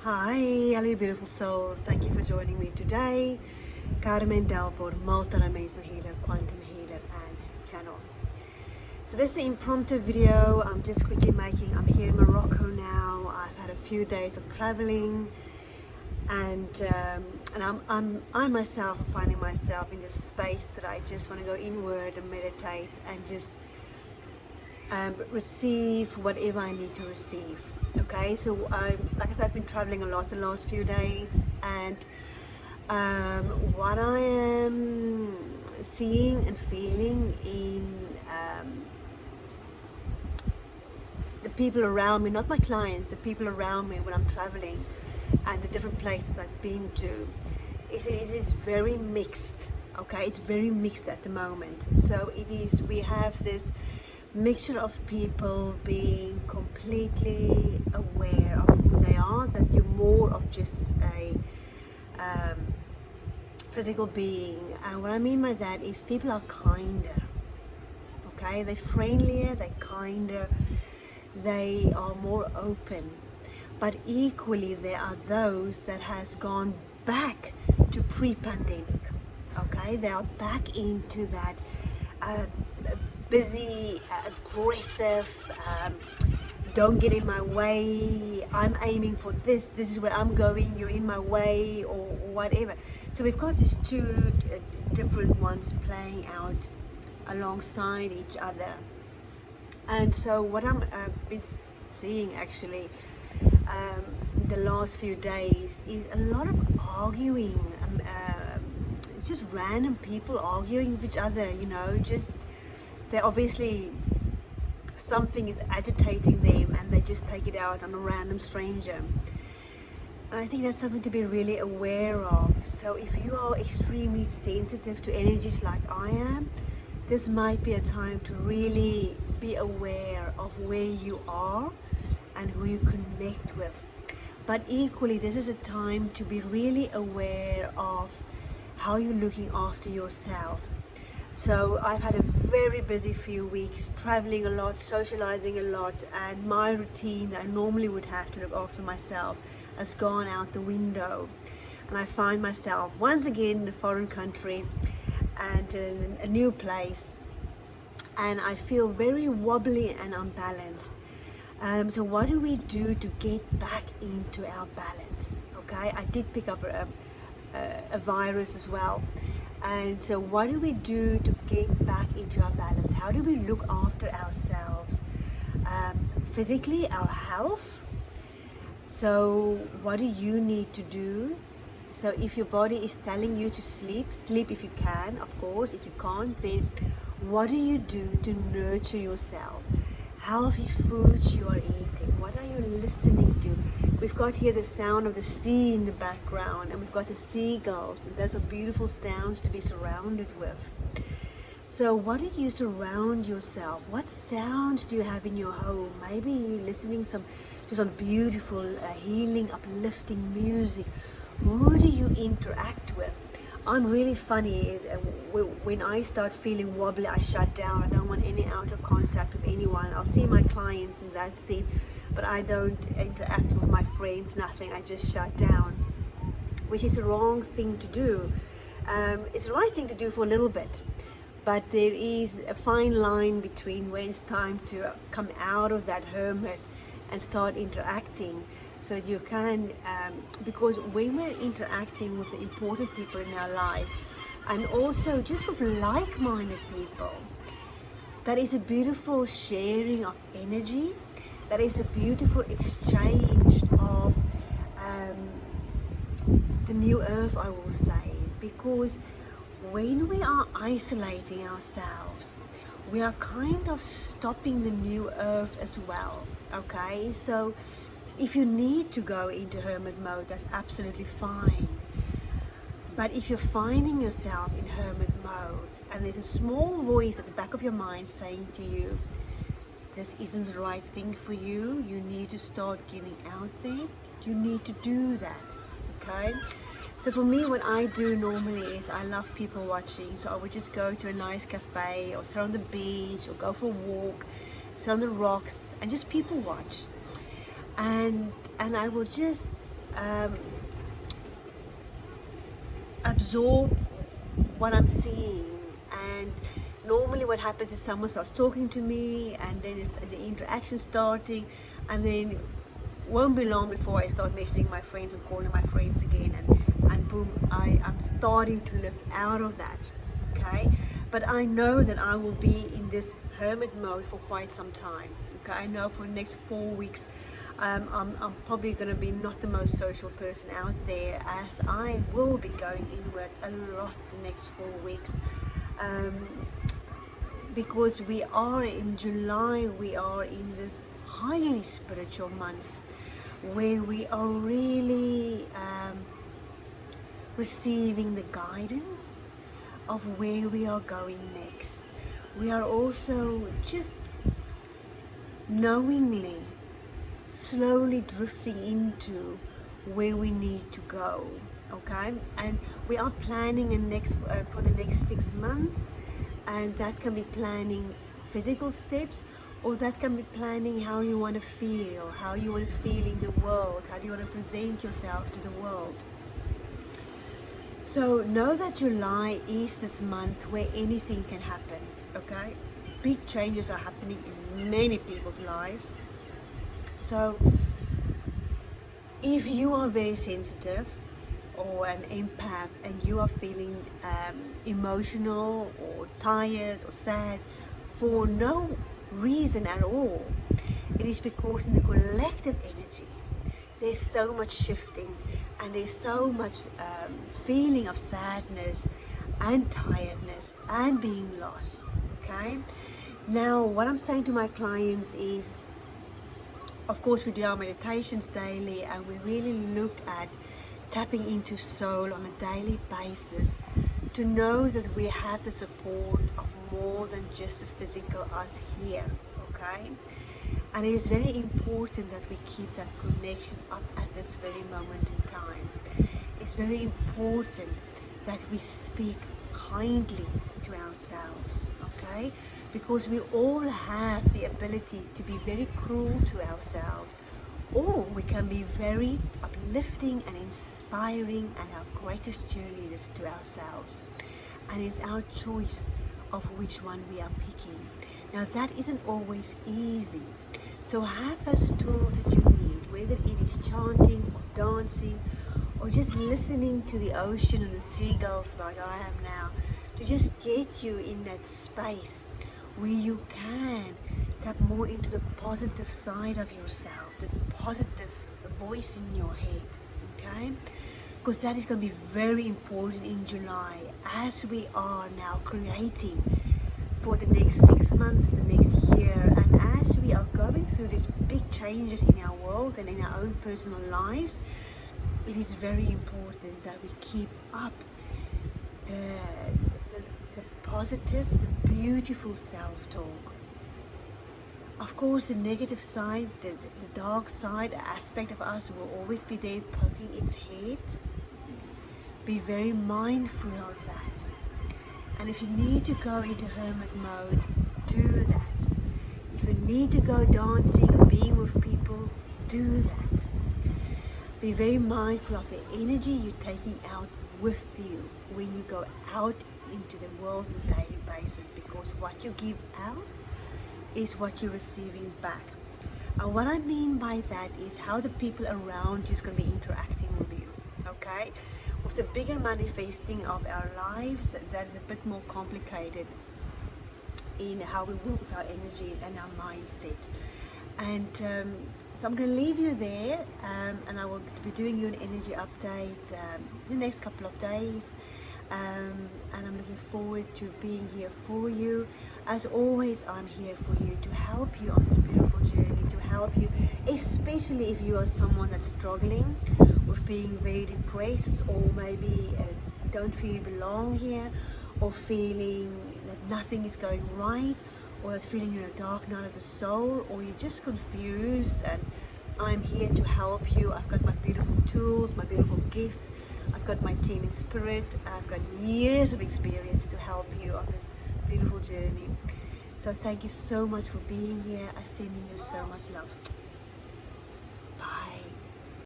Hi, hello beautiful souls. Thank you for joining me today. Carmen Delport, multidimensional healer, quantum healer and channel. So this is an impromptu video I'm just quickly making. I'm here in Morocco now. I've had a few days of traveling and I myself am finding myself in this space that I just want to go inward and meditate and just receive whatever I need to receive. Okay, so like I said, I've been traveling a lot the last few days, and what I am seeing and feeling in the people around me, not my clients, the people around me when I'm traveling and the different places I've been to, it is very mixed. Okay, it's very mixed at the moment. So we have this mixture of people being completely aware of who they are, that you're more of just a physical being. And what I mean by that is people are kinder. Okay, they're friendlier, they're kinder, they are more open. But equally there are those that has gone back to pre-pandemic. Okay, they are back into that busy, aggressive, don't get in my way, I'm aiming for this is where I'm going, you're in my way, or whatever. So we've got these two different ones playing out alongside each other. And so what I'm been seeing actually the last few days is a lot of arguing, just random people arguing with each other, you know, just they obviously something is agitating them and they just take it out on a random stranger. And I think that's something to be really aware of. So if you are extremely sensitive to energies like I am, this might be a time to really be aware of where you are and who you connect with. But equally, this is a time to be really aware of how you're looking after yourself. So I've had a very busy few weeks, traveling a lot, socializing a lot, and my routine that I normally would have to look after myself has gone out the window. And I find myself once again in a foreign country and in a new place, and I feel very wobbly and unbalanced. So what do we do to get back into our balance? Okay, I did pick up a virus as well. And so what do we do to get back into our balance? How do we look after ourselves? Physically, our health. So what do you need to do? So if your body is telling you to sleep, sleep if you can, of course. If you can't, then what do you do to nurture yourself? Healthy foods you are eating. What are you listening to? We've got here the sound of the sea in the background, and we've got the seagulls, and those are beautiful sounds to be surrounded with. So what do you surround yourself? What sounds do you have in your home? Maybe you're listening to some beautiful, healing, uplifting music. Who do you interact with? I'm really funny. When I start feeling wobbly, I shut down. I don't want any outer contact with anyone. I'll see my clients and that's it, but I don't interact with my friends, nothing. I just shut down, which is the wrong thing to do. It's the right thing to do for a little bit, but there is a fine line between when it's time to come out of that hermit and start interacting. So you can, because when we're interacting with the important people in our life, and also just with like-minded people, that is a beautiful sharing of energy. That is a beautiful exchange of the new earth, I will say. Because when we are isolating ourselves, we are kind of stopping the new earth as well. Okay, so if you need to go into hermit mode, that's absolutely fine. But if you're finding yourself in hermit mode and there's a small voice at the back of your mind saying to you, this isn't the right thing for you, you need to start getting out there, you need to do that. Okay, so for me, what I do normally is I love people watching. So I would just go to a nice cafe or sit on the beach or go for a walk, sit on the rocks and just people watch. And I will just um, absorb what I'm seeing. And normally what happens is someone starts talking to me, and then it's the interaction starting, and then won't be long before I start messaging my friends and calling my friends again, and boom, I'm starting to lift out of that. Okay, but I know that I will be in this hermit mode for quite some time. Okay, I know for the next 4 weeks I'm probably going to be not the most social person out there, as I will be going inward a lot the next 4 weeks, because we are in July, we are in this highly spiritual month where we are really receiving the guidance of where we are going next. We are also just knowingly slowly drifting into where we need to go. Okay, and we are planning for the next 6 months, and that can be planning physical steps, or that can be planning how you want to feel, how you want to feel in the world, how do you want to present yourself to the world. So know that July is this month where anything can happen. Okay, big changes are happening in many people's lives. So if you are very sensitive or an empath, and you are feeling emotional or tired or sad for no reason at all, it is because in the collective energy there's so much shifting, and there's so much feeling of sadness and tiredness and being lost. Okay, now what I'm saying to my clients is, of course, we do our meditations daily, and we really look at tapping into soul on a daily basis, to know that we have the support of more than just the physical us here. Okay, and it is very important that we keep that connection up at this very moment in time. It's very important that we speak kindly to ourselves. Okay, because we all have the ability to be very cruel to ourselves, or we can be very uplifting and inspiring and our greatest cheerleaders to ourselves. And it's our choice of which one we are picking. Now that isn't always easy, so have those tools that you need, whether it is chanting or dancing or just listening to the ocean and the seagulls like I am now, to just get you in that space where you can tap more into the positive side of yourself, the positive voice in your head. Okay, because that is going to be very important in July, as we are now creating for the next 6 months, the next year, and as we are going through these big changes in our world and in our own personal lives. It is very important that we keep up the positive, the beautiful self-talk. Of course, the negative side, the dark side, the aspect of us will always be there poking its head. Be very mindful of that. And if you need to go into hermit mode, do that. If you need to go dancing or being with people, do that. Be very mindful of the energy you're taking out with you when you go out into the world on a daily basis, because what you give out is what you're receiving back. And what I mean by that is how the people around you is going to be interacting with you. Okay, with the bigger manifesting of our lives, that is a bit more complicated in how we work with our energy and our mindset. And so I'm going to leave you there, and I will be doing you an energy update the next couple of days. And I'm looking forward to being here for you. As always, I'm here for you to help you on this beautiful journey, to help you, especially if you are someone that's struggling with being very depressed, or maybe don't feel you belong here, or feeling that nothing is going right, or that feeling you're in a dark night of the soul, or you're just confused. And I'm here to help you. I've got my beautiful tools, my beautiful gifts. I've got my team in spirit. I've got years of experience to help you on this beautiful journey. So thank you so much for being here. I'm sending you so much love.